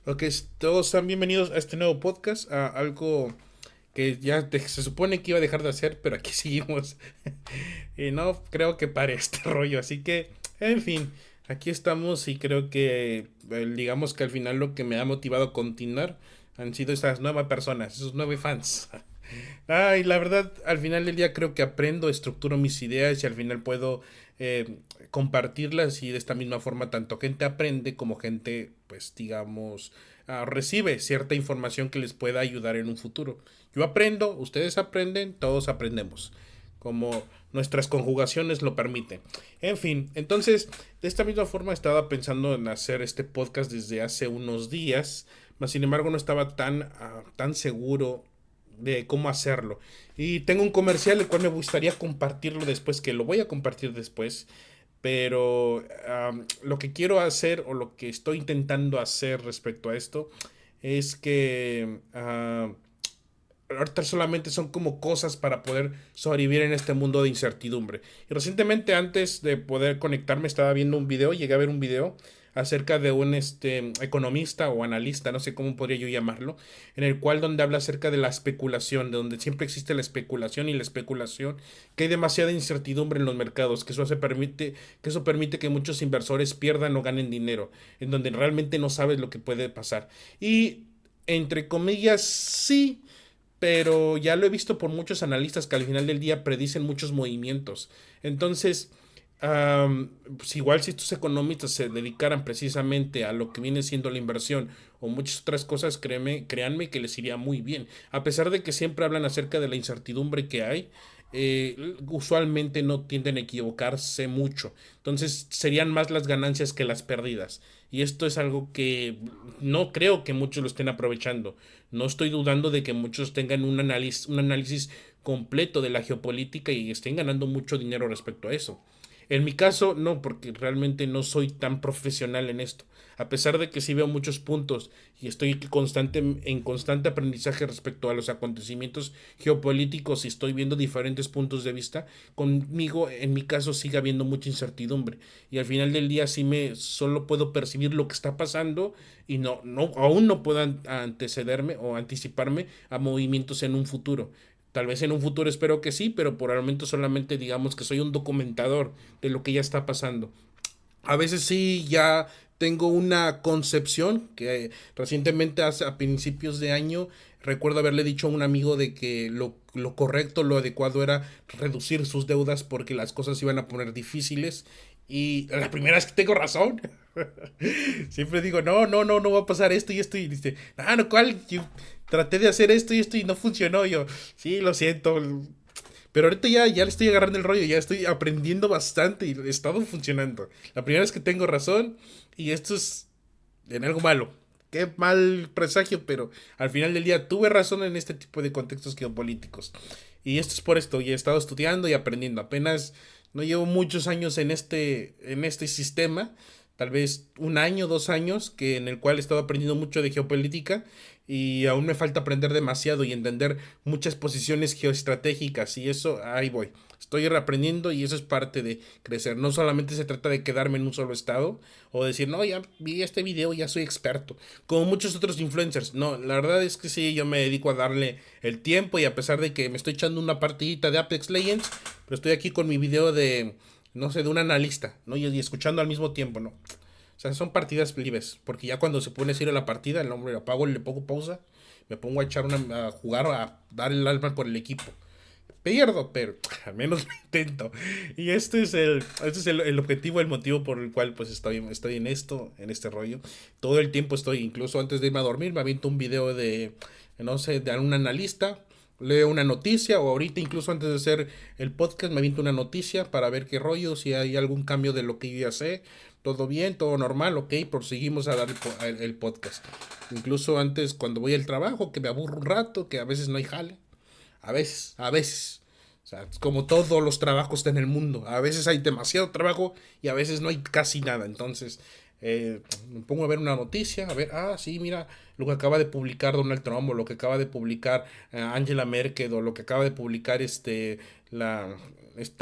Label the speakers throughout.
Speaker 1: Ok, todos están bienvenidos a este nuevo podcast, a algo que ya se supone que iba a dejar de hacer, pero aquí seguimos. Y no creo que pare este rollo, así que, en fin, aquí estamos y creo que, digamos que al final lo que me ha motivado a continuar han sido esas nuevas personas, esos nueve fans. Ay, la verdad, al final del día creo que aprendo, estructuro mis ideas y al final puedo compartirlas y de esta misma forma tanto gente aprende como gente, pues digamos, recibe cierta información que les pueda ayudar en un futuro. Yo aprendo, ustedes aprenden, todos aprendemos, como nuestras conjugaciones lo permiten. En fin, entonces, de esta misma forma estaba pensando en hacer este podcast desde hace unos días, mas sin embargo no estaba tan seguro de cómo hacerlo. Y tengo un comercial el cual me gustaría compartirlo después, que lo voy a compartir después. Pero lo que quiero hacer o lo que estoy intentando hacer respecto a esto es que ahorita solamente son como cosas para poder sobrevivir en este mundo de incertidumbre. Y recientemente antes de poder conectarme estaba viendo un video, llegué a ver un video acerca de un economista o analista, no sé cómo podría yo llamarlo, en el cual donde habla acerca de la especulación, de donde siempre existe la especulación y la especulación, que hay demasiada incertidumbre en los mercados, que eso permite que muchos inversores pierdan o ganen dinero, en donde realmente no sabes lo que puede pasar. Y entre comillas, sí, pero ya lo he visto por muchos analistas que al final del día predicen muchos movimientos. Entonces, pues igual si estos economistas se dedicaran precisamente a lo que viene siendo la inversión o muchas otras cosas, créanme que les iría muy bien. A pesar de que siempre hablan acerca de la incertidumbre que hay, usualmente no tienden a equivocarse mucho. Entonces serían más las ganancias que las pérdidas. Y esto es algo que no creo que muchos lo estén aprovechando. No estoy dudando de que muchos tengan un análisis completo de la geopolítica y estén ganando mucho dinero respecto a eso. En mi caso, no, porque realmente no soy tan profesional en esto. A pesar de que sí veo muchos puntos y estoy en constante aprendizaje respecto a los acontecimientos geopolíticos y estoy viendo diferentes puntos de vista, conmigo, en mi caso, sigue habiendo mucha incertidumbre. Y al final del día solo puedo percibir lo que está pasando y aún no puedo antecederme o anticiparme a movimientos en un futuro. Tal vez en un futuro espero que sí, pero por el momento solamente digamos que soy un documentador de lo que ya está pasando. A veces sí ya tengo una concepción que recientemente a principios de año recuerdo haberle dicho a un amigo de que lo correcto, lo adecuado era reducir sus deudas porque las cosas iban a poner difíciles y la primera vez que tengo razón. Siempre digo, no va a pasar esto y esto y dice, no, ¿cuál? Yo traté de hacer esto y no funcionó. Yo, sí, lo siento, pero ahorita ya le estoy agarrando el rollo, ya estoy aprendiendo bastante y he estado funcionando. La primera vez que tengo razón y esto es en algo malo. Qué mal presagio, pero al final del día tuve razón en este tipo de contextos geopolíticos. Y esto es por esto, y he estado estudiando y aprendiendo. Apenas no llevo muchos años en este sistema, tal vez un año, 2 años, que en el cual he estado aprendiendo mucho de geopolítica y aún me falta aprender demasiado y entender muchas posiciones geoestratégicas y eso, ahí voy. Estoy reaprendiendo y eso es parte de crecer. No solamente se trata de quedarme en un solo estado o decir, no, ya vi este video, ya soy experto. Como muchos otros influencers. No, la verdad es que sí, yo me dedico a darle el tiempo y a pesar de que me estoy echando una partidita de Apex Legends, pero estoy aquí con mi video de, no sé, de un analista, ¿no? Y escuchando al mismo tiempo, ¿no? O sea, son partidas libres, porque ya cuando se pone serio la partida, el hombre apago, le pongo pausa, me pongo a jugar, a dar el alma por el equipo. Pierdo, pero al menos lo intento. Y este es el objetivo, el motivo por el cual pues estoy en esto, en este rollo. Todo el tiempo estoy, incluso antes de irme a dormir, me aviento un video de, no sé, de algún analista, leo una noticia, o ahorita incluso antes de hacer el podcast me aviento una noticia para ver qué rollo, si hay algún cambio de lo que yo ya sé. Todo bien, todo normal, ok, proseguimos a dar el podcast. Incluso antes, cuando voy al trabajo, que me aburro un rato, que a veces no hay jale. A veces. O sea, es como todos los trabajos en el mundo. A veces hay demasiado trabajo y a veces no hay casi nada. Entonces, me pongo a ver una noticia, a ver, sí, mira, lo que acaba de publicar Donald Trump, o lo que acaba de publicar Angela Merkel, o lo que acaba de publicar esta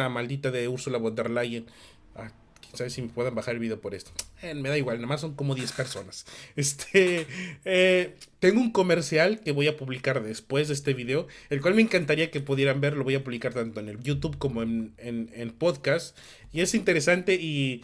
Speaker 1: maldita de Ursula von der Leyen. Ah, ¿Sabes si me puedan bajar el video por esto? Me da igual, nada más son como 10 personas. Tengo un comercial que voy a publicar después de este video, el cual me encantaría que pudieran ver. Lo voy a publicar tanto en el YouTube como en podcast. Y es interesante y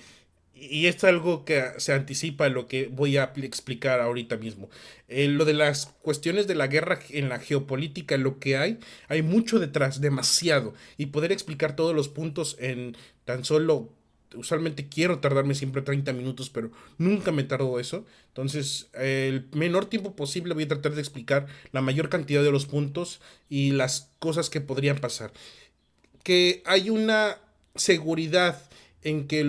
Speaker 1: esto es algo que se anticipa a lo que voy a explicar ahorita mismo. Lo de las cuestiones de la guerra en la geopolítica, lo que hay mucho detrás, demasiado. Y poder explicar todos los puntos en tan solo... Usualmente quiero tardarme siempre 30 minutos, pero nunca me tardo eso. Entonces, el menor tiempo posible voy a tratar de explicar la mayor cantidad de los puntos y las cosas que podrían pasar. Que hay una seguridad en que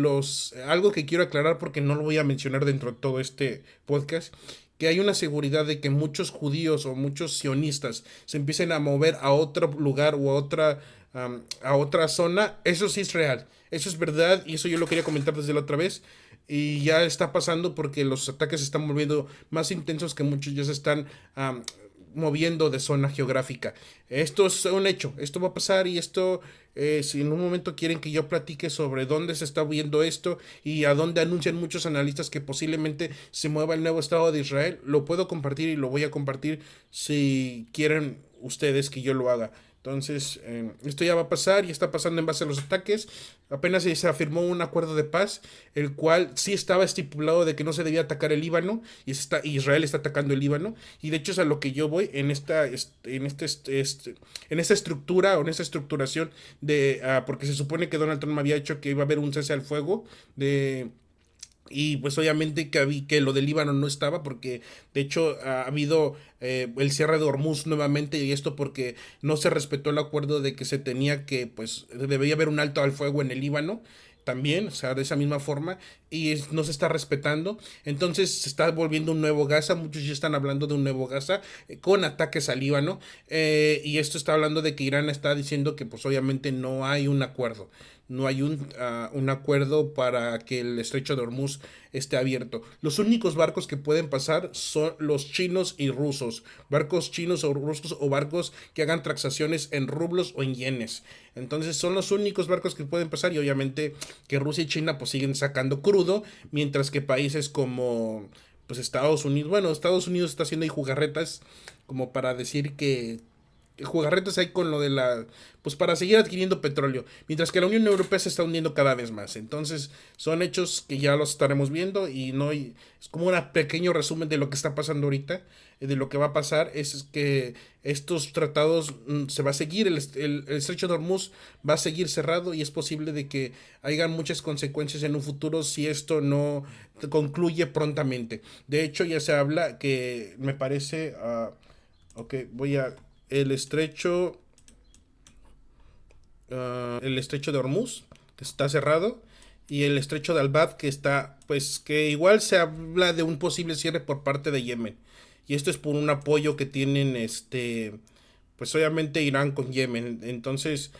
Speaker 1: algo que quiero aclarar porque no lo voy a mencionar dentro de todo este podcast, que hay una seguridad de que muchos judíos o muchos sionistas se empiecen a mover a otro lugar o a otra zona. Eso sí es real, eso es verdad, y eso yo lo quería comentar desde la otra vez. Y ya está pasando porque los ataques se están volviendo más intensos, que muchos ya se están moviendo de zona geográfica. Esto es un hecho, esto va a pasar. Y esto, si en un momento quieren que yo platique sobre dónde se está viendo esto y a dónde anuncian muchos analistas que posiblemente se mueva el nuevo Estado de Israel, lo puedo compartir y lo voy a compartir si quieren ustedes que yo lo haga. Entonces, esto ya va a pasar y está pasando en base a los ataques. Apenas se afirmó un acuerdo de paz, el cual sí estaba estipulado de que no se debía atacar el Líbano, y Israel está atacando el Líbano. Y de hecho es a lo que yo voy en en esta estructura o en esta estructuración porque se supone que Donald Trump había hecho que iba a haber un cese al fuego y pues obviamente que lo del Líbano no estaba, porque de hecho ha habido el cierre de Hormuz nuevamente, y esto porque no se respetó el acuerdo de que se tenía que, pues debía haber un alto al fuego en el Líbano también, o sea, de esa misma forma, y no se está respetando. Entonces se está volviendo un nuevo Gaza. Muchos ya están hablando de un nuevo Gaza con ataques al Líbano, y esto está hablando de que Irán está diciendo que pues obviamente no hay un acuerdo. No hay un acuerdo para que el estrecho de Hormuz esté abierto. Los únicos barcos que pueden pasar son los chinos y rusos. Barcos chinos o rusos, o barcos que hagan transacciones en rublos o en yenes. Entonces son los únicos barcos que pueden pasar, y obviamente que Rusia y China pues siguen sacando crudo, mientras que países como pues Estados Unidos, bueno, Estados Unidos está haciendo ahí jugarretas como para decir que jugarretas hay con lo de pues para seguir adquiriendo petróleo, mientras que la Unión Europea se está hundiendo cada vez más. Entonces son hechos que ya los estaremos viendo, y no es como un pequeño resumen de lo que está pasando ahorita. De lo que va a pasar es que estos tratados se va a seguir, el estrecho de Hormuz va a seguir cerrado, y es posible de que hayan muchas consecuencias en un futuro si esto no concluye prontamente. De hecho ya se habla que me parece, ok, el estrecho, el estrecho de Hormuz, que está cerrado, y el estrecho de Albad, que está, pues que igual se habla de un posible cierre por parte de Yemen. Y esto es por un apoyo que tienen, pues obviamente Irán con Yemen. Entonces,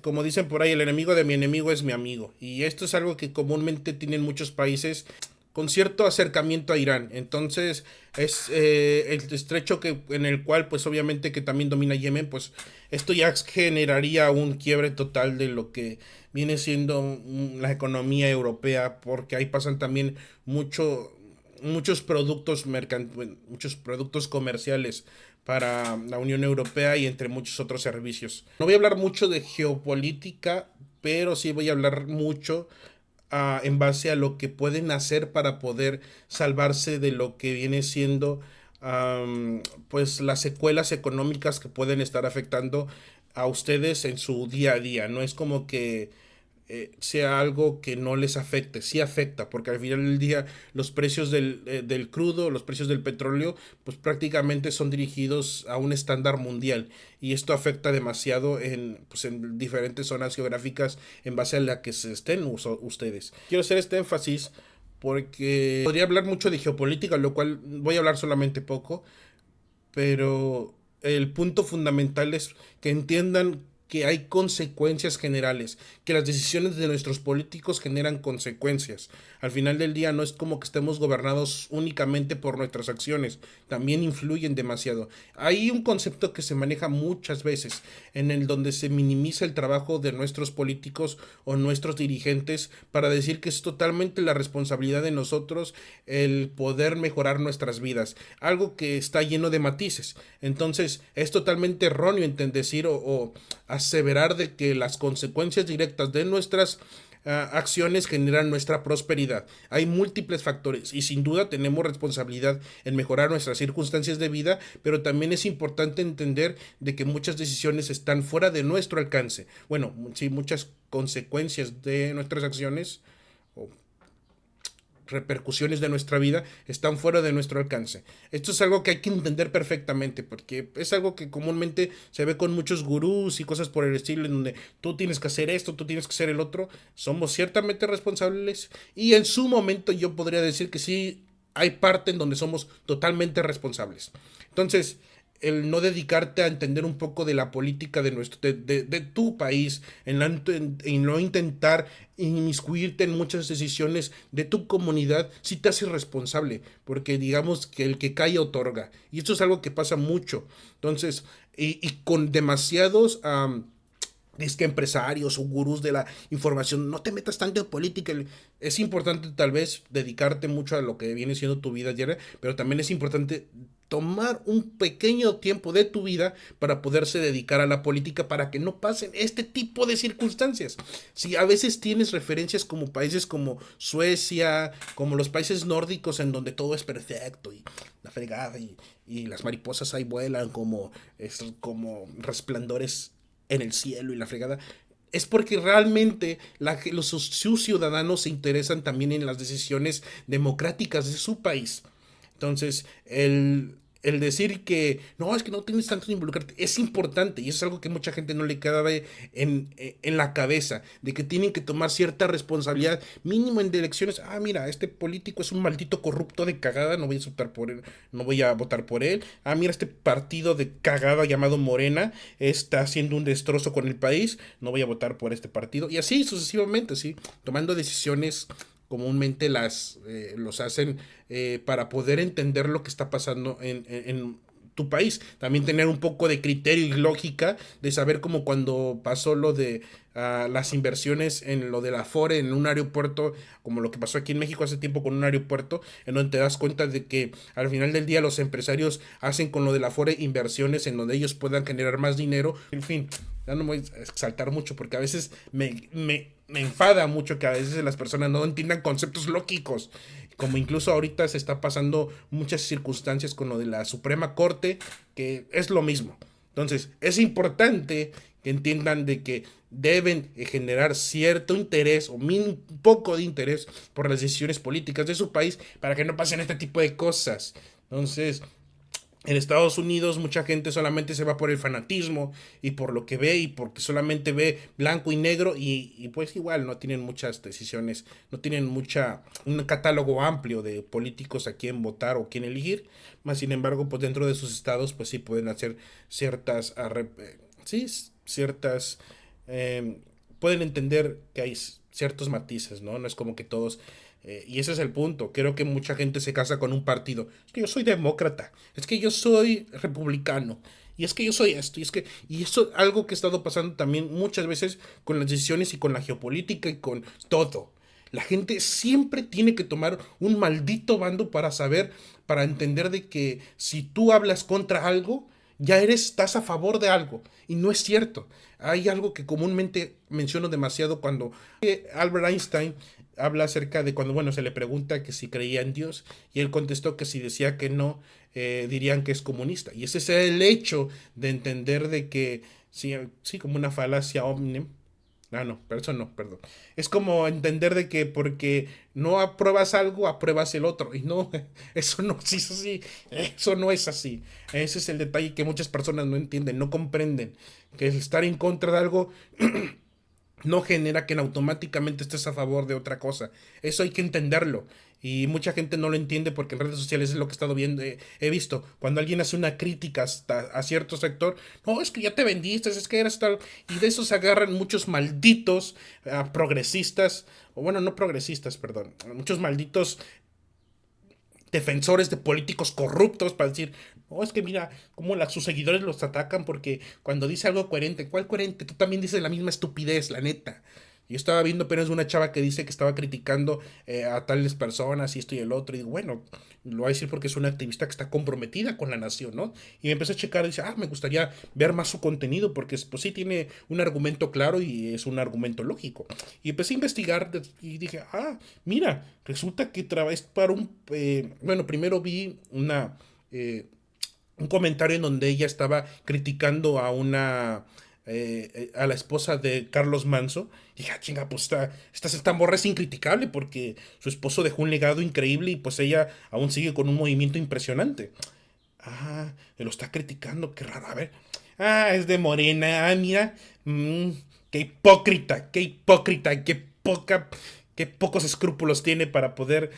Speaker 1: como dicen por ahí, el enemigo de mi enemigo es mi amigo. Y esto es algo que comúnmente tienen muchos países con cierto acercamiento a Irán. Entonces es el estrecho en el cual pues obviamente que también domina Yemen, pues esto ya generaría un quiebre total de lo que viene siendo la economía europea, porque ahí pasan también muchos muchos productos comerciales para la Unión Europea, y entre muchos otros servicios. No voy a hablar mucho de geopolítica, pero sí voy a hablar mucho en base a lo que pueden hacer para poder salvarse de lo que viene siendo pues las secuelas económicas que pueden estar afectando a ustedes en su día a día. No es como que sea algo que no les afecte, sí afecta, porque al final del día los precios del crudo, los precios del petróleo, pues prácticamente son dirigidos a un estándar mundial, y esto afecta demasiado pues en diferentes zonas geográficas en base a la que se estén ustedes. Quiero hacer este énfasis porque podría hablar mucho de geopolítica, lo cual voy a hablar solamente poco, pero el punto fundamental es que entiendan que hay consecuencias generales, que las decisiones de nuestros políticos generan consecuencias. Al final del día no es como que estemos gobernados únicamente por nuestras acciones, también influyen demasiado. Hay un concepto que se maneja muchas veces en el donde se minimiza el trabajo de nuestros políticos o nuestros dirigentes para decir que es totalmente la responsabilidad de nosotros el poder mejorar nuestras vidas, algo que está lleno de matices. Entonces es totalmente erróneo decir o aseverar de que las consecuencias directas de nuestras acciones generan nuestra prosperidad. Hay múltiples factores y sin duda tenemos responsabilidad en mejorar nuestras circunstancias de vida, pero también es importante entender de que muchas decisiones están fuera de nuestro alcance. Bueno, sí, muchas consecuencias de nuestras acciones o repercusiones de nuestra vida están fuera de nuestro alcance. Esto es algo que hay que entender perfectamente porque es algo que comúnmente se ve con muchos gurús y cosas por el estilo en donde tú tienes que hacer esto, tú tienes que hacer el otro. Somos ciertamente responsables y en su momento yo podría decir que sí hay parte en donde somos totalmente responsables. Entonces, el no dedicarte a entender un poco de la política de nuestro de tu país, en no intentar inmiscuirte en muchas decisiones de tu comunidad, sí te hace responsable, porque digamos que el que calla otorga, y esto es algo que pasa mucho. Entonces, y con demasiados es que empresarios o gurús de la información, no te metas tanto en política. Es importante tal vez dedicarte mucho a lo que viene siendo tu vida diaria, pero también es importante tomar un pequeño tiempo de tu vida para poderse dedicar a la política para que no pasen este tipo de circunstancias. Si a veces tienes referencias como países como Suecia, como los países nórdicos en donde todo es perfecto y la fregada y las mariposas ahí vuelan como resplandores en el cielo y la fregada, es porque realmente sus ciudadanos se interesan también en las decisiones democráticas de su país. Entonces, el decir que no, es que no tienes tanto que involucrarte, es importante y eso es algo que mucha gente no le cabe en la cabeza, de que tienen que tomar cierta responsabilidad mínimo en elecciones. Ah, mira, este político es un maldito corrupto de cagada, no voy a votar por él, no voy a votar por él. Ah, mira, este partido de cagada llamado Morena está haciendo un destrozo con el país, no voy a votar por este partido. Y así sucesivamente, sí, tomando decisiones comúnmente los hacen para poder entender lo que está pasando en tu país. También tener un poco de criterio y lógica de saber cómo cuando pasó lo de las inversiones en lo de la Afore en un aeropuerto, como lo que pasó aquí en México hace tiempo con un aeropuerto, en donde te das cuenta de que al final del día los empresarios hacen con lo de la Afore inversiones en donde ellos puedan generar más dinero. En fin, ya no me voy a exaltar mucho porque a veces me enfada mucho que a veces las personas no entiendan conceptos lógicos, como incluso ahorita se está pasando muchas circunstancias con lo de la Suprema Corte, que es lo mismo. Entonces, es importante que entiendan de que deben generar cierto interés o un poco de interés por las decisiones políticas de su país para que no pasen este tipo de cosas. Entonces, en Estados Unidos mucha gente solamente se va por el fanatismo y por lo que ve y porque solamente ve blanco y negro y pues igual no tienen muchas decisiones, no tienen un catálogo amplio de políticos a quién votar o quién elegir, más sin embargo pues dentro de sus estados pues sí pueden hacer ciertas, sí, ciertas, eh, pueden entender que hay ciertos matices, ¿no? No es como que todos y ese es el punto. Creo que mucha gente se casa con un partido. Es que yo soy demócrata. Es que yo soy republicano. Y es que yo soy esto. Y eso es algo que ha estado pasando también muchas veces con las decisiones y con la geopolítica y con todo. La gente siempre tiene que tomar un maldito bando para saber, para entender de que si tú hablas contra algo, estás a favor de algo. Y no es cierto. Hay algo que comúnmente menciono demasiado cuando Albert Einstein habla acerca de cuando, bueno, se le pregunta que si creía en Dios y él contestó que si decía que no, dirían que es comunista. Y ese es el hecho de entender de que, sí, sí, como una falacia omnem. Ah, no, pero eso no, perdón. Es como entender de que porque no apruebas algo, apruebas el otro. Y no, eso no es así. Eso no es así. Ese es el detalle que muchas personas no entienden, no comprenden. Que el estar en contra de algo no genera que automáticamente estés a favor de otra cosa. Eso hay que entenderlo. Y mucha gente no lo entiende porque en redes sociales es lo que he estado viendo, he visto. Cuando alguien hace una crítica hasta a cierto sector, no, es que ya te vendiste, es que eras tal. Y de eso se agarran muchos malditos progresistas, o bueno, no progresistas, perdón, muchos malditos defensores de políticos corruptos para decir, no, es que mira cómo sus seguidores los atacan porque cuando dice algo coherente, ¿cuál coherente? Tú también dices la misma estupidez, la neta. Yo estaba viendo apenas una chava que dice que estaba criticando a tales personas y esto y el otro. Y digo, bueno, lo voy a decir porque es una activista que está comprometida con la nación, ¿no? Y me empecé a checar y dice, me gustaría ver más su contenido porque pues sí tiene un argumento claro y es un argumento lógico. Y empecé a investigar y dije, mira, resulta que es para un... bueno, primero vi un comentario en donde ella estaba criticando a a la esposa de Carlos Manso. Y dije, chinga, pues esta morra es incriticable porque su esposo dejó un legado increíble y pues ella aún sigue con un movimiento impresionante. Lo está criticando, qué raro, a ver. Es de Morena, mira. mm, qué hipócrita, qué pocos escrúpulos tiene para poder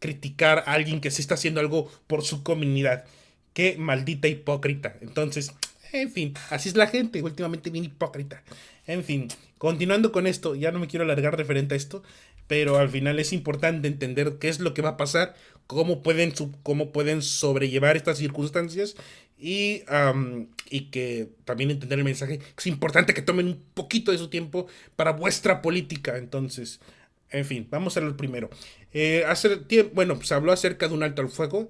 Speaker 1: criticar a alguien que se está haciendo algo por su comunidad. Qué maldita hipócrita. Entonces, en fin, así es la gente, últimamente bien hipócrita. En fin, continuando con esto, ya no me quiero alargar referente a esto, pero al final es importante entender qué es lo que va a pasar, cómo pueden sobrellevar estas circunstancias y que también entender el mensaje. Es importante que tomen un poquito de su tiempo para vuestra política. Entonces, en fin, vamos a lo primero. Bueno, pues habló acerca de un alto al fuego.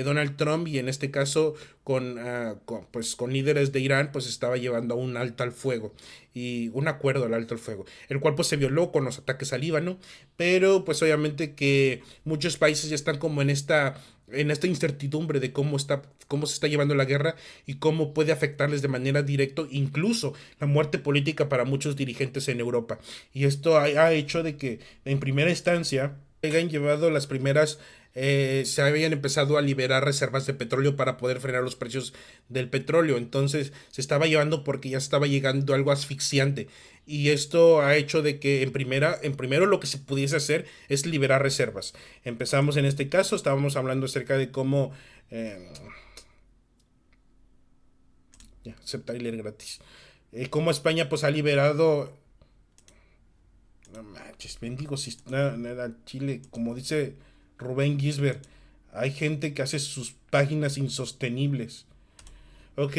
Speaker 1: Donald Trump, y en este caso pues, con líderes de Irán, pues estaba llevando a un alto al fuego y un acuerdo al alto al fuego, el cual pues se violó con los ataques al Líbano, pero pues obviamente que muchos países ya están como en esta incertidumbre de cómo se está llevando la guerra y cómo puede afectarles de manera directa, incluso la muerte política para muchos dirigentes en Europa. Y esto ha hecho de que en primera instancia hayan llevado las primeras, se habían empezado a liberar reservas de petróleo para poder frenar los precios del petróleo. Entonces se estaba llevando porque ya estaba llegando algo asfixiante. Y esto ha hecho de que en primero lo que se pudiese hacer es liberar reservas. Empezamos en este caso, estábamos hablando acerca de cómo ya, aceptar y leer gratis. Cómo España pues ha liberado. No manches, bendigo si nada, Chile, como dice Rubén Gisbert, hay gente que hace sus páginas insostenibles. Ok,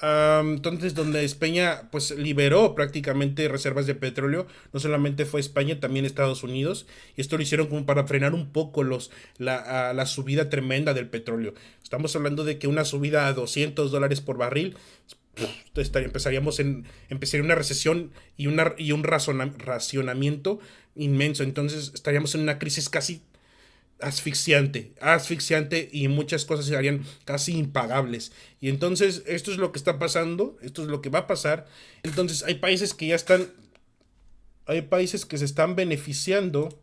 Speaker 1: entonces donde España pues liberó prácticamente reservas de petróleo, no solamente fue España, también Estados Unidos, y esto lo hicieron como para frenar un poco la subida tremenda del petróleo. Estamos hablando de que una subida a $200 por barril, empezaría una recesión y un racionamiento inmenso. Entonces estaríamos en una crisis casi asfixiante y muchas cosas se harían casi impagables. Y entonces esto es lo que está pasando, esto es lo que va a pasar. Entonces hay países que se están beneficiando.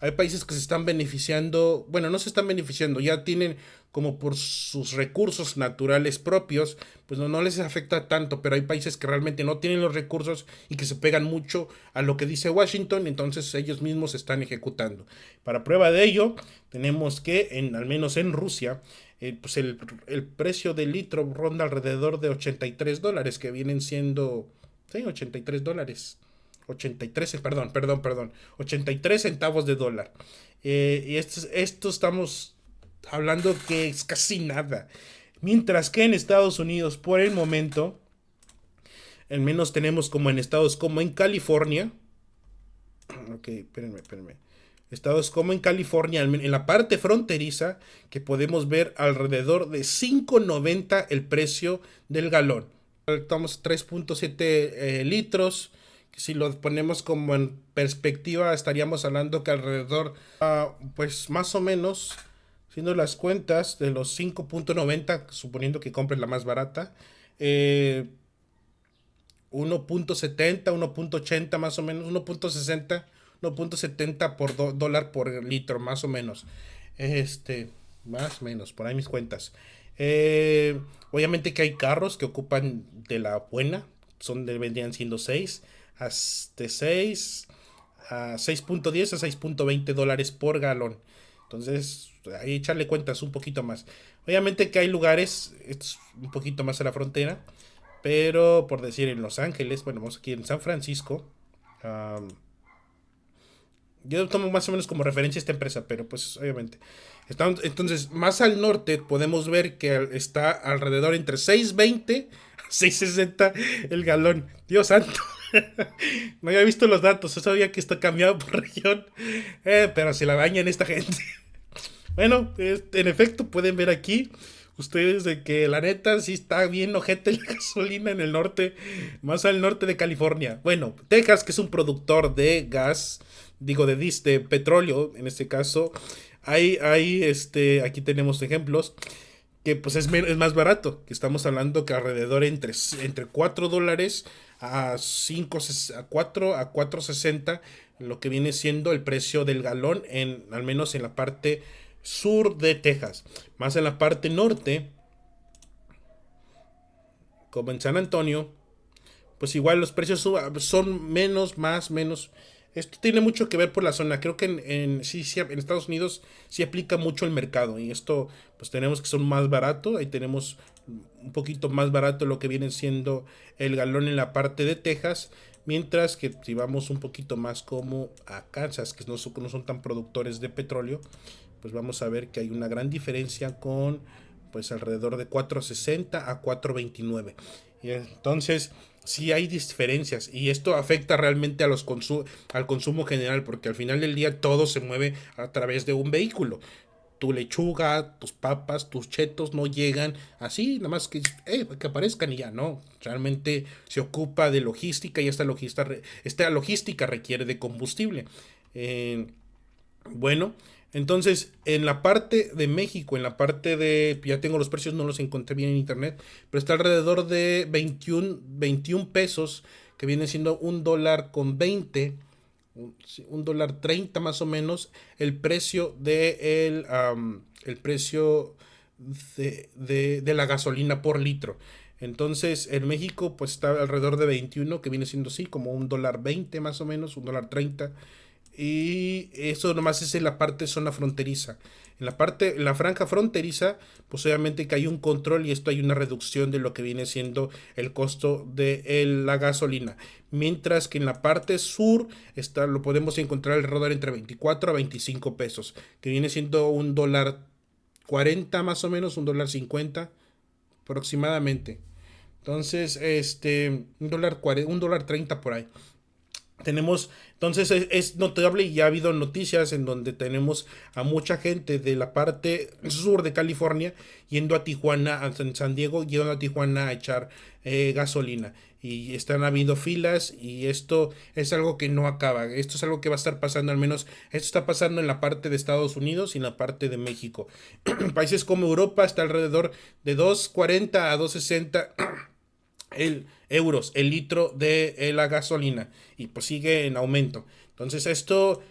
Speaker 1: Hay países que se están beneficiando, bueno, no se están beneficiando, ya tienen como por sus recursos naturales propios, pues no les afecta tanto, pero hay países que realmente no tienen los recursos y que se pegan mucho a lo que dice Washington, entonces ellos mismos se están ejecutando. Para prueba de ello, tenemos que, al menos en Rusia, pues el precio del litro ronda alrededor de $83, que vienen siendo, sí, $83. 83, perdón, 83 centavos de dólar. Y esto estamos hablando que es casi nada. Mientras que en Estados Unidos, por el momento, al menos tenemos como en estados como en California. Ok, espérenme. Estados como en California, en la parte fronteriza, que podemos ver alrededor de 5.90 el precio del galón. Estamos 3.7 litros. Si lo ponemos como en perspectiva, estaríamos hablando que alrededor, pues más o menos, haciendo las cuentas de los 5.90, suponiendo que compres la más barata, 1.70, 1.80 más o menos, 1.60, 1.70 por dólar por litro, más o menos. Más o menos, por ahí mis cuentas. Obviamente que hay carros que ocupan de la buena, vendrían siendo 6 hasta 6 a 6.10 a $6.20 por galón. Entonces, ahí echarle cuentas un poquito más. Obviamente que hay lugares, es un poquito más a la frontera, pero por decir en Los Ángeles, bueno, vamos aquí en San Francisco. um, yo tomo más o menos como referencia esta empresa, pero pues obviamente. Entonces, más al norte podemos ver que está alrededor entre 6.20 a 6.60 el galón. Dios santo. No había visto los datos, yo sabía que esto cambiaba por región. Pero se la bañan esta gente. Bueno, en efecto, pueden ver aquí ustedes de que la neta sí está bien ojete la gasolina en el norte, más al norte de California. Bueno, Texas, que es un productor de gas, digo de petróleo, en este caso, aquí tenemos ejemplos que pues es más barato, que estamos hablando que alrededor entre $4 a 5 a 4 a 4.60 lo que viene siendo el precio del galón al menos en la parte sur de Texas. Más en la parte norte, como en San Antonio, pues igual los precios son menos, más, menos. Esto tiene mucho que ver por la zona. Creo que sí, en Estados Unidos sí aplica mucho el mercado. Y esto, pues tenemos que son más barato. Ahí tenemos un poquito más barato lo que viene siendo el galón en la parte de Texas. Mientras que si vamos un poquito más como a Kansas, que no son tan productores de petróleo, pues vamos a ver que hay una gran diferencia con pues alrededor de 4.60 a 4.29. Y entonces sí hay diferencias y esto afecta realmente al consumo general porque al final del día todo se mueve a través de un vehículo. Tu lechuga, tus papas, tus chetos no llegan así, nada más que aparezcan y ya, no. Realmente se ocupa de logística y esta logística requiere de combustible. Eh, bueno, entonces en la parte de México, en la parte de, ya tengo los precios, no los encontré bien en internet, pero está alrededor de 21 pesos, que viene siendo $1.20, $1.30 más o menos, el precio de la gasolina por litro. Entonces, en México, pues está alrededor de 21, que viene siendo así, como $1.20 más o menos, $1.30. Y eso nomás es en la parte zona fronteriza. En la franja fronteriza, pues obviamente que hay un control y esto hay una reducción de lo que viene siendo el costo de la gasolina. Mientras que en la parte sur lo podemos encontrar alrededor entre 24 a 25 pesos, que viene siendo $1.40 más o menos, $1.50 aproximadamente. Entonces, $1.30 por ahí. Entonces es notable y ya ha habido noticias en donde tenemos a mucha gente de la parte sur de California yendo a Tijuana, a San Diego, yendo a Tijuana a echar gasolina. Y están habiendo filas y esto es algo que no acaba. Esto es algo que va a estar pasando, al menos esto está pasando en la parte de Estados Unidos y en la parte de México. Países como Europa está alrededor de 2.40 a 2.60 euros el litro de la gasolina y pues sigue en aumento. Entonces esto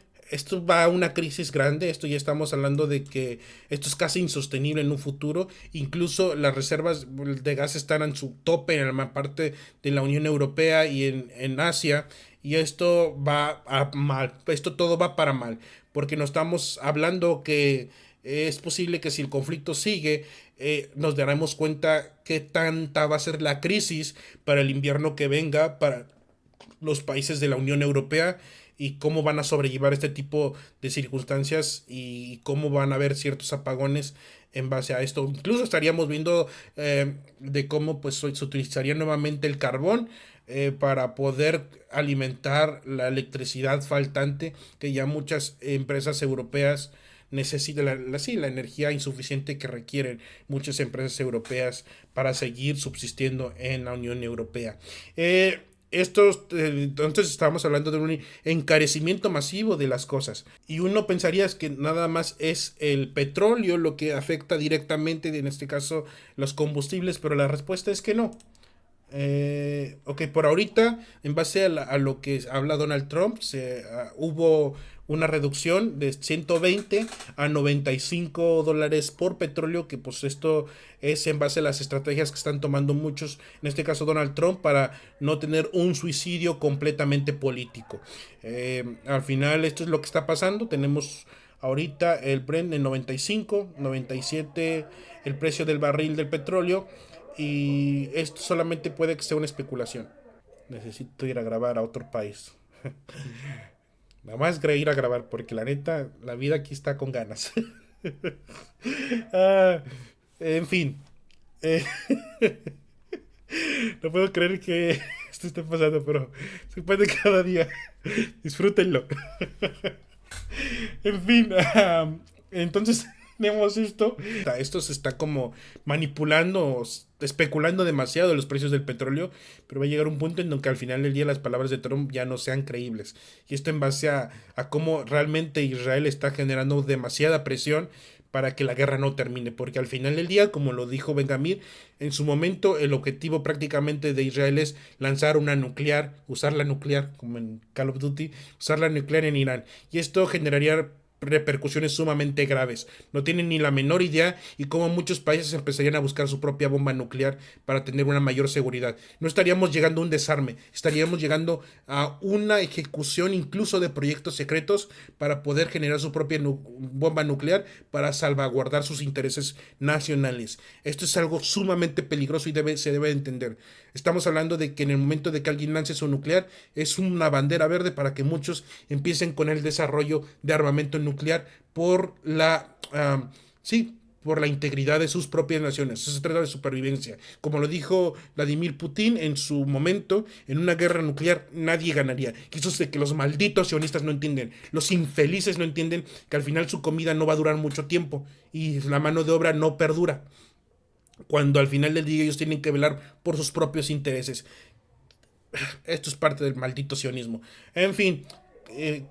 Speaker 1: va a una crisis grande. Esto ya estamos hablando de que esto es casi insostenible en un futuro. Incluso las reservas de gas están en su tope en la parte de la Unión Europea y en Asia. Y esto va a mal. Esto todo va para mal. Porque no estamos hablando que es posible que si el conflicto sigue, nos daremos cuenta qué tanta va a ser la crisis para el invierno que venga para los países de la Unión Europea y cómo van a sobrellevar este tipo de circunstancias y cómo van a haber ciertos apagones en base a esto. Incluso estaríamos viendo de cómo pues se utilizaría nuevamente el carbón para poder alimentar la electricidad faltante que ya muchas empresas europeas necesita sí, la energía insuficiente que requieren muchas empresas europeas para seguir subsistiendo en la Unión Europea. Entonces estamos hablando de un encarecimiento masivo de las cosas y uno pensaría que nada más es el petróleo lo que afecta directamente, en este caso los combustibles, pero la respuesta es que no. Ok, por ahorita, en base a lo que habla Donald Trump, hubo una reducción de 120 a $95 por petróleo, que pues esto es en base a las estrategias que están tomando muchos, en este caso Donald Trump, para no tener un suicidio completamente político. Al final esto es lo que está pasando, tenemos ahorita el Brent en 95, 97 el precio del barril del petróleo, y esto solamente puede que sea una especulación. Necesito ir a grabar a otro país. Nada más ir a grabar porque la neta, la vida aquí está con ganas. Ah, en fin. eh, no puedo creer que esto esté pasando, pero se puede cada día. Disfrútenlo. En fin, entonces tenemos esto. Esto se está como manipulando, especulando demasiado los precios del petróleo, pero va a llegar un punto en donde al final del día las palabras de Trump ya no sean creíbles. Y esto en base a cómo realmente Israel está generando demasiada presión para que la guerra no termine, porque al final del día, como lo dijo Benjamín, en su momento el objetivo prácticamente de Israel es lanzar una nuclear, usar la nuclear, como en Call of Duty, usar la nuclear en Irán, y esto generaría repercusiones sumamente graves. No tienen ni la menor idea y cómo muchos países empezarían a buscar su propia bomba nuclear para tener una mayor seguridad. No estaríamos llegando a un desarme, estaríamos llegando a una ejecución incluso de proyectos secretos para poder generar su propia bomba nuclear para salvaguardar sus intereses nacionales. Esto es algo sumamente peligroso y se debe entender. Estamos hablando de que en el momento de que alguien lance su nuclear es una bandera verde para que muchos empiecen con el desarrollo de armamento nuclear por sí, por la integridad de sus propias naciones. Eso se trata de supervivencia. Como lo dijo Vladimir Putin en su momento, en una guerra nuclear nadie ganaría. Y eso es de que los malditos sionistas no entienden. Los infelices no entienden que al final su comida no va a durar mucho tiempo y la mano de obra no perdura. Cuando al final del día ellos tienen que velar por sus propios intereses. Esto es parte del maldito sionismo. En fin, eh,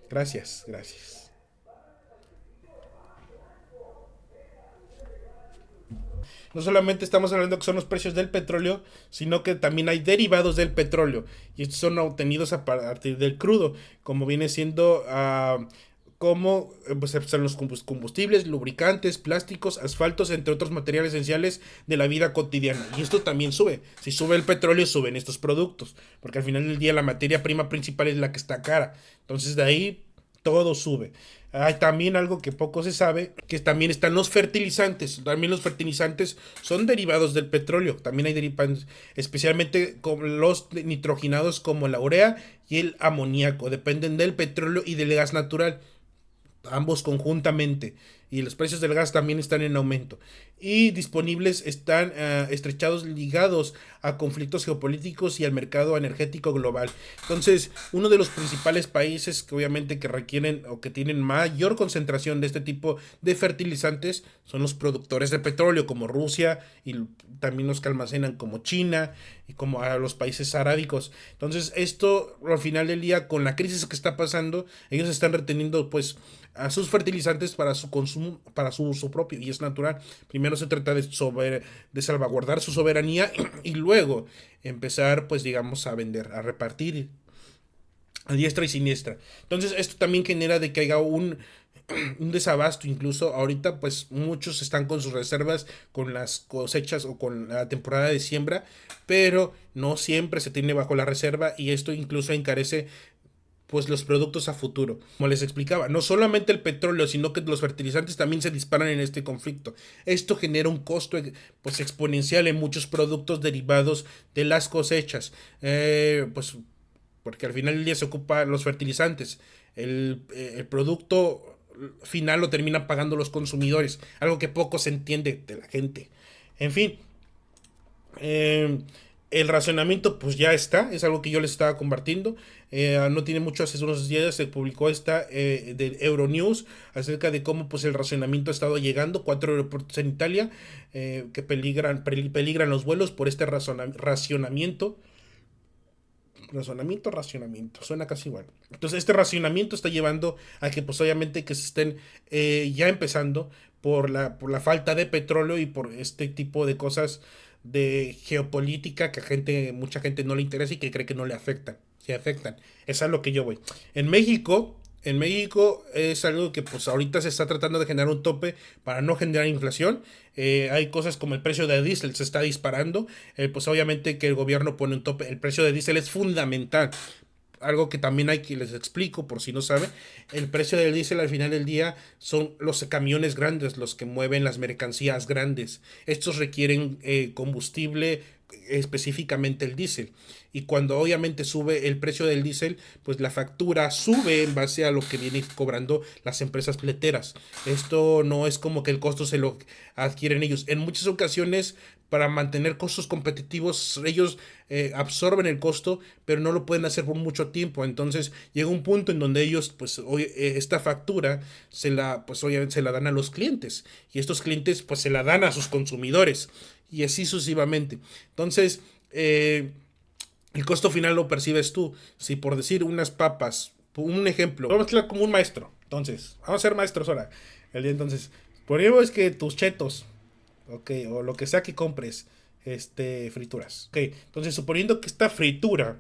Speaker 1: gracias, gracias. No solamente estamos hablando que son los precios del petróleo, sino que también hay derivados del petróleo. Y estos son obtenidos a partir del crudo, como viene siendo como pues, son los combustibles, lubricantes, plásticos, asfaltos, entre otros materiales esenciales de la vida cotidiana. Y esto también sube. Si sube el petróleo, suben estos productos. Porque al final del día la materia prima principal es la que está cara. Entonces de ahí todo sube. Hay también algo que poco se sabe, que también están los fertilizantes. También los fertilizantes son derivados del petróleo. También hay derivados, especialmente con los nitrogenados como la urea y el amoníaco. Dependen del petróleo y del gas natural, ambos conjuntamente, y los precios del gas también están en aumento y disponibles están estrechados ligados a conflictos geopolíticos y al mercado energético global. Entonces, uno de los principales países que obviamente que requieren o que tienen mayor concentración de este tipo de fertilizantes son los productores de petróleo como Rusia, y también los que almacenan como China y como a los países arábicos. Entonces, esto al final del día, con la crisis que está pasando, ellos están reteniendo pues a sus fertilizantes para su consumo, para su uso propio, y es natural. Primero se trata de salvaguardar su soberanía y luego empezar, pues digamos, a vender, a repartir a diestra y siniestra. Entonces esto también genera de que haya un desabasto. Incluso ahorita pues muchos están con sus reservas, con las cosechas o con la temporada de siembra, pero no siempre se tiene bajo la reserva, y esto incluso encarece pues los productos a futuro. Como les explicaba, no solamente el petróleo, sino que los fertilizantes también se disparan en este conflicto. Esto genera un costo pues exponencial en muchos productos derivados de las cosechas. Pues porque al final del día se ocupa los fertilizantes. El producto final lo terminan pagando los consumidores, algo que poco se entiende de la gente. En fin, eh, el racionamiento pues ya está, es algo que yo les estaba compartiendo. No tiene mucho, hace unos días se publicó esta de Euronews acerca de cómo pues el racionamiento ha estado llegando, 4 aeropuertos en Italia que peligran los vuelos por este racionamiento. Racionamiento, suena casi igual. Entonces este racionamiento está llevando a que pues obviamente que se estén ya empezando por la falta de petróleo y por este tipo de cosas de geopolítica que mucha gente no le interesa y que cree que no le afectan. Se afectan. Es a lo que yo voy. En México es algo que pues ahorita se está tratando de generar un tope para no generar inflación. Hay cosas como el precio de diésel se está disparando. Pues obviamente que el gobierno pone un tope. El precio de diésel es fundamental. algo que también hay que les explico por si no saben, el precio del diésel al final del día son los camiones grandes los que mueven las mercancías grandes. Estos requieren combustible, específicamente el diésel. Y cuando obviamente sube el precio del diésel, pues la factura sube en base a lo que vienen cobrando las empresas fleteras. Esto no es como que el costo se lo adquieren ellos. En muchas ocasiones, para mantener costos competitivos, ellos absorben el costo, pero no lo pueden hacer por mucho tiempo. Entonces llega un punto en donde ellos, pues hoy, esta factura pues obviamente se la dan a los clientes, y estos clientes pues se la dan a sus consumidores, y así sucesivamente. Entonces, el costo final lo percibes tú. Si por decir unas papas, un ejemplo, vamos a hablar como un maestro. Entonces, vamos a ser maestros ahora. El día entonces, ponemos que tus chetos, ok, o lo que sea que compres, frituras. Ok, entonces suponiendo que esta fritura,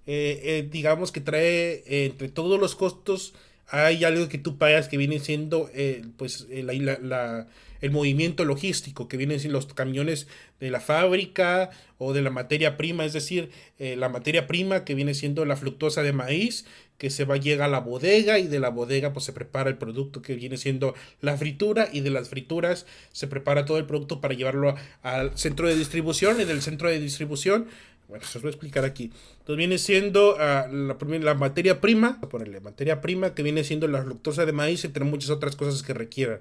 Speaker 1: digamos que trae entre todos los costos, hay algo que tú pagas que viene siendo pues el movimiento logístico, que vienen siendo los camiones de la fábrica o de la materia prima, es decir, la materia prima que viene siendo la fructosa de maíz, que llega a la bodega, y de la bodega pues se prepara el producto que viene siendo la fritura, y de las frituras se prepara todo el producto para llevarlo al centro de distribución, y del centro de distribución, bueno, se os voy a explicar aquí. Entonces viene siendo la materia prima, ponerle materia prima, que viene siendo la fructosa de maíz, entre muchas otras cosas que requieran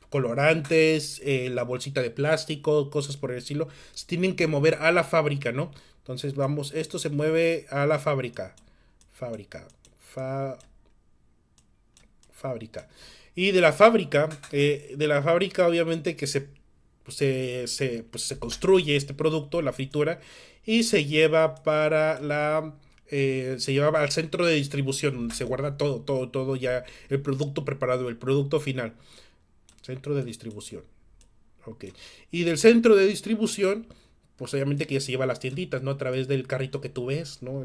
Speaker 1: colorantes, la bolsita de plástico, cosas por el estilo, se tienen que mover a la fábrica, ¿no? Entonces vamos, esto se mueve a la fábrica, fábrica, fábrica. Y de la fábrica obviamente que se construye este producto, la fritura, y se lleva se lleva al centro de distribución, donde se guarda todo ya, el producto preparado, el producto final. Centro de distribución. Ok. Y del centro de distribución, pues obviamente que ya se lleva a las tienditas, ¿no? A través del carrito que tú ves, ¿no?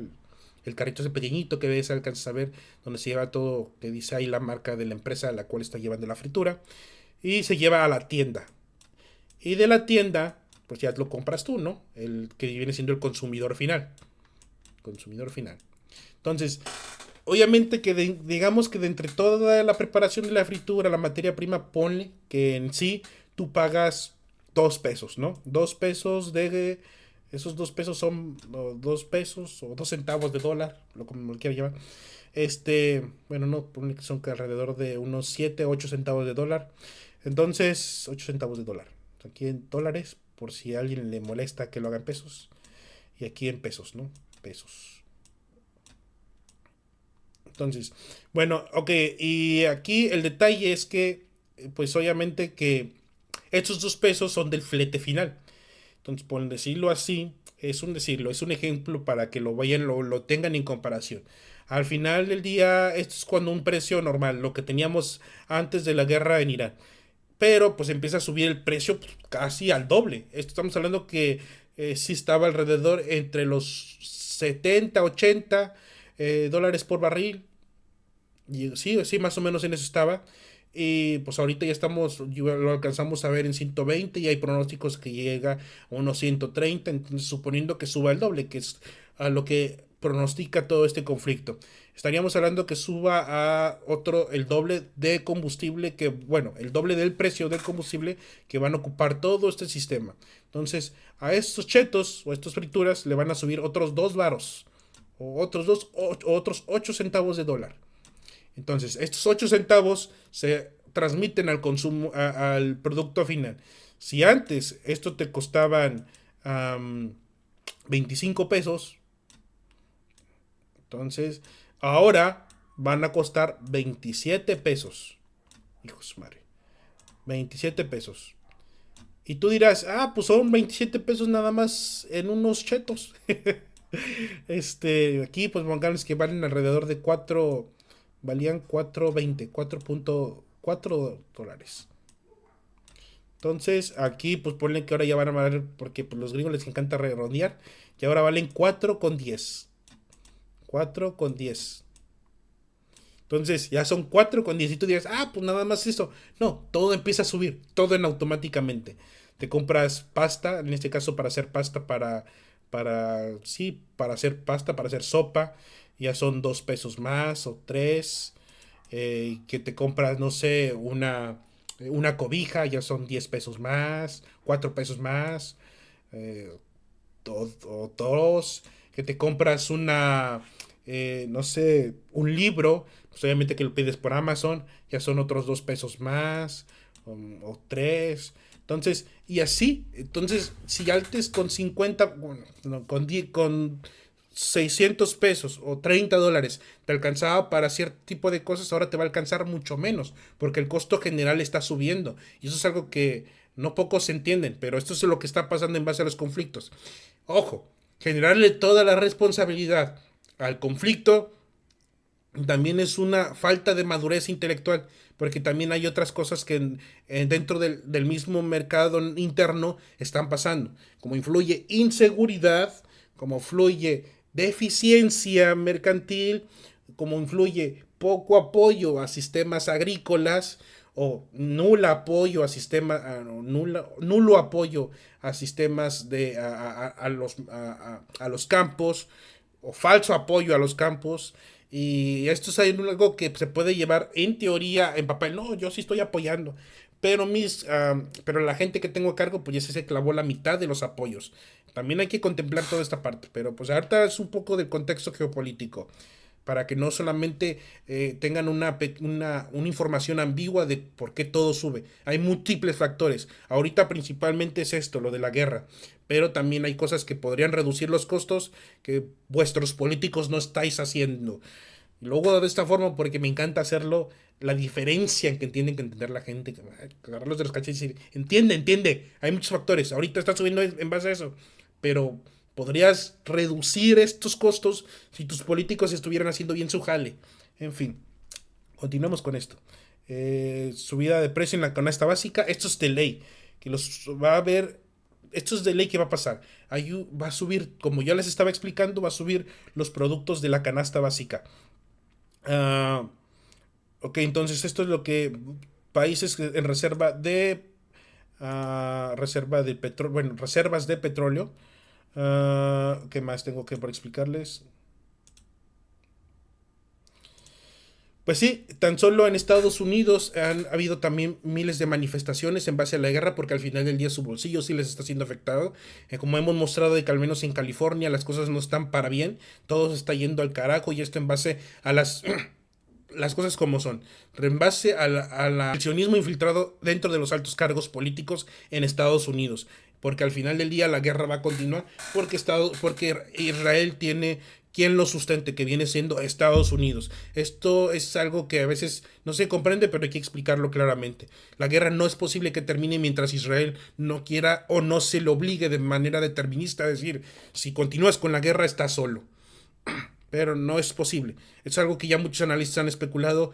Speaker 1: El carrito ese pequeñito que ves, alcanzas a ver, donde se lleva todo, que dice ahí la marca de la empresa a la cual está llevando la fritura. Y se lleva a la tienda. Y de la tienda, pues ya lo compras tú, ¿no? El que viene siendo el consumidor final. Consumidor final. Entonces, obviamente que digamos que de entre toda la preparación de la fritura, la materia prima, ponle que en sí tú pagas 2 pesos, ¿no? 2 pesos de... Esos 2 pesos son 2 pesos o 2 centavos de dólar, como lo quiera llamar. Bueno, no, ponle que son que alrededor de unos 7 8 centavos de dólar. Entonces, 8 centavos de dólar. Aquí en dólares, por si a alguien le molesta que lo haga en pesos. Y aquí en pesos, ¿no? Pesos. Entonces, bueno, ok, y aquí el detalle es que, pues obviamente que estos 2 pesos son del flete final. Entonces, por decirlo así, es un ejemplo para que lo vayan, lo tengan en comparación. Al final del día, esto es cuando un precio normal, lo que teníamos antes de la guerra en Irán. Pero pues empieza a subir el precio pues, casi al doble. Esto estamos hablando que sí estaba alrededor entre los 70 80 dólares por barril. Y sí, sí, más o menos en eso estaba. Y pues ahorita lo alcanzamos a ver en 120, y hay pronósticos que llega a unos 130, entonces suponiendo que suba el doble, que es a lo que pronostica todo este conflicto. Estaríamos hablando que suba a el doble de combustible, bueno, el doble del precio del combustible que van a ocupar todo este sistema. Entonces, a estos chetos o estas frituras le van a subir otros 2 varos, o otros 8 centavos de dólar. Entonces, estos 8 centavos se transmiten al consumo, al producto final. Si antes esto te costaban 25 pesos, entonces ahora van a costar 27 pesos. Hijos madre. 27 pesos. Y tú dirás, pues son 27 pesos nada más en unos chetos. Aquí pues pongamos que valen alrededor de 4, valían 4.20, 4.4 dólares. Entonces, aquí pues ponle que ahora ya van a valer, porque pues, los gringos les encanta redondear, y ahora valen 4.10. 4.10. Entonces, ya son 4.10. Y tú dirás, pues nada más eso. No, todo empieza a subir, todo en automáticamente. Te compras pasta, en este caso para hacer pasta, sí, para hacer pasta, para hacer sopa. ya son 2 pesos más o 3. Que te compras, no sé, una cobija, ya son 10 pesos más, 4 pesos más, eh, o dos, que te compras no sé, un libro, pues obviamente que lo pides por Amazon, ya son otros 2 pesos más, o tres. Entonces, y así, entonces, si antes con 50, bueno, no, con 600 pesos o $30 te alcanzaba para cierto tipo de cosas, ahora te va a alcanzar mucho menos, porque el costo general está subiendo. Y eso es algo que no pocos entienden, pero esto es lo que está pasando en base a los conflictos. Ojo, generarle toda la responsabilidad al conflicto también es una falta de madurez intelectual, porque también hay otras cosas que dentro del mismo mercado interno están pasando, como influye inseguridad, como influye deficiencia mercantil, como influye poco apoyo a sistemas agrícolas o nula apoyo a sistemas, nulo apoyo a sistemas a los campos, o falso apoyo a los campos. Y esto es algo que se puede llevar en teoría en papel. No, yo sí estoy apoyando. Pero la gente que tengo a cargo, pues ya se clavó la mitad de los apoyos. También hay que contemplar toda esta parte. Pero pues ahorita es un poco del contexto geopolítico, para que no solamente tengan una información ambigua de por qué todo sube. Hay múltiples factores. Ahorita principalmente es esto, lo de la guerra, pero también hay cosas que podrían reducir los costos que vuestros políticos no estáis haciendo. Y luego de esta forma, porque me encanta hacerlo, la diferencia en que tienen que entender la gente, agarrarlos de los cachetes y decir, entiende, hay muchos factores, ahorita está subiendo en base a eso, pero podrías reducir estos costos si tus políticos estuvieran haciendo bien su jale. En fin, continuamos con esto. Subida de precio en la canasta básica, esto es de ley, que los va a haber, esto es de ley que va a pasar. Va a subir, como ya les estaba explicando, va a subir los productos de la canasta básica. Ah, ok, entonces esto es lo que países en reserva de petróleo, bueno, reservas de petróleo. ¿Qué más tengo que por explicarles? Pues sí, tan solo en Estados Unidos han habido también miles de manifestaciones en base a la guerra, porque al final del día su bolsillo sí les está siendo afectado. Como hemos mostrado de que al menos en California las cosas no están para bien, todo se está yendo al carajo, y esto en base a las cosas como son, en base al accionismo infiltrado dentro de los altos cargos políticos en Estados Unidos, porque al final del día la guerra va a continuar, porque Israel tiene quien lo sustente, que viene siendo Estados Unidos. Esto es algo que a veces no se comprende, pero hay que explicarlo claramente. La guerra no es posible que termine mientras Israel no quiera o no se le obligue de manera determinista a decir, si continúas con la guerra estás solo, pero no es posible. Es algo que ya muchos analistas han especulado.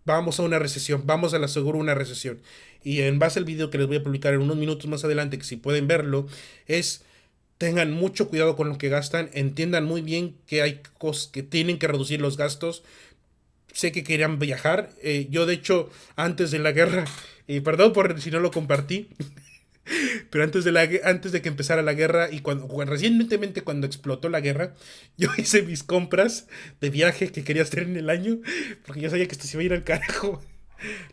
Speaker 1: Vamos a una recesión, vamos a la seguro una recesión. Y en base al video que les voy a publicar en unos minutos más adelante, que si pueden verlo, es tengan mucho cuidado con lo que gastan, entiendan muy bien que hay cosas que tienen que reducir los gastos. Sé que querían viajar. Yo, de hecho, antes de la guerra, perdón por si no lo compartí, pero antes de que empezara la guerra y recientemente cuando explotó la guerra, yo hice mis compras de viaje que quería hacer en el año, porque yo sabía que esto se iba a ir al carajo.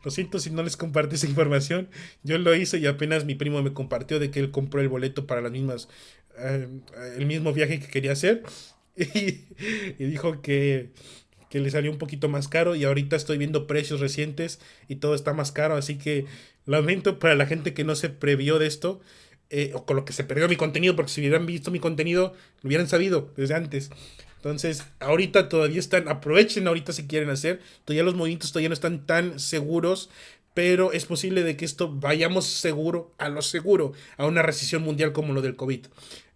Speaker 1: Lo siento si no les compartí esa información. Yo lo hice y apenas mi primo me compartió de que él compró el boleto para eh, el mismo viaje que quería hacer. Y, y dijo que le salió un poquito más caro, y ahorita estoy viendo precios recientes y todo está más caro, así que lamento para la gente que no se previó de esto, o con lo que se perdió mi contenido, porque si hubieran visto mi contenido lo hubieran sabido desde antes. Entonces, ahorita todavía aprovechen ahorita si quieren hacer, todavía los movimientos todavía no están tan seguros, pero es posible de que esto vayamos seguro, a una recesión mundial como lo del COVID.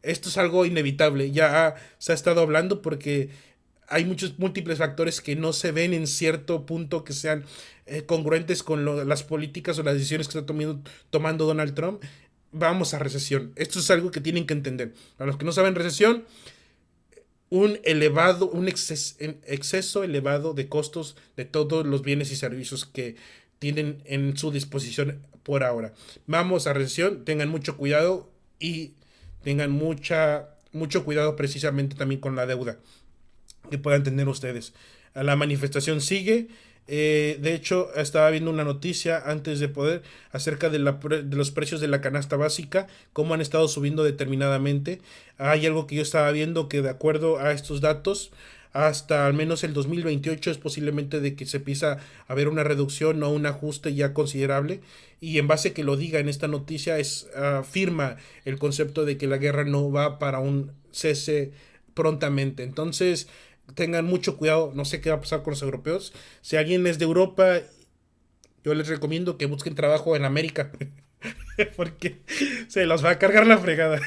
Speaker 1: Esto es algo inevitable, ya se ha estado hablando, porque hay muchos múltiples factores que no se ven en cierto punto que sean congruentes con las políticas o las decisiones que está tomando Donald Trump. Vamos a recesión. Esto es algo que tienen que entender. Para los que no saben, recesión, un exceso elevado de costos de todos los bienes y servicios que tienen en su disposición por ahora. Vamos a recesión, tengan mucho cuidado, y tengan mucho cuidado precisamente también con la deuda. que puedan tener ustedes. La manifestación sigue. De hecho, estaba viendo una noticia antes de poder acerca de los precios de la canasta básica, cómo han estado subiendo determinadamente. Hay algo que yo estaba viendo que de acuerdo a estos datos, hasta al menos el 2028 es posiblemente de que se empieza a ver una reducción o un ajuste ya considerable. Y en base a que lo diga en esta noticia, firma el concepto de que la guerra no va para un cese prontamente. Entonces, tengan mucho cuidado, no sé qué va a pasar con los europeos. Si alguien es de Europa, yo les recomiendo que busquen trabajo en América, porque se los va a cargar la fregada.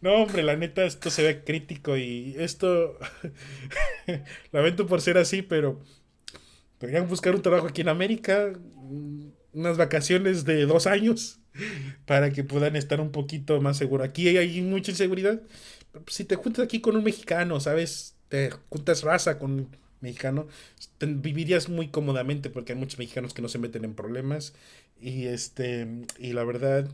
Speaker 1: No, hombre, la neta, esto se ve crítico y esto, lamento por ser así, pero podrían buscar un trabajo aquí en América, unas vacaciones de 2 años, para que puedan estar un poquito más seguros. Aquí hay mucha inseguridad. Si te juntas aquí con un mexicano, ¿sabes? Te juntas raza con un mexicano, vivirías muy cómodamente porque hay muchos mexicanos que no se meten en problemas. Y la verdad,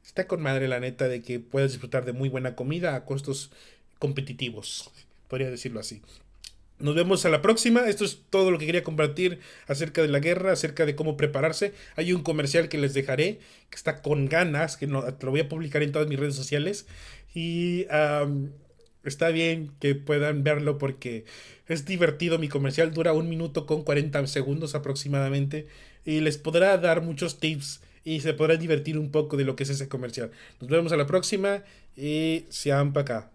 Speaker 1: está con madre la neta de que puedes disfrutar de muy buena comida a costos competitivos, podría decirlo así. Nos vemos a la próxima. Esto es todo lo que quería compartir acerca de la guerra, acerca de cómo prepararse. Hay un comercial que les dejaré, que está con ganas, que no, te lo voy a publicar en todas mis redes sociales. Y está bien que puedan verlo porque es divertido. Mi comercial dura 1 minuto con 40 segundos aproximadamente. Y les podrá dar muchos tips y se podrán divertir un poco de lo que es ese comercial. Nos vemos a la próxima y sean para acá.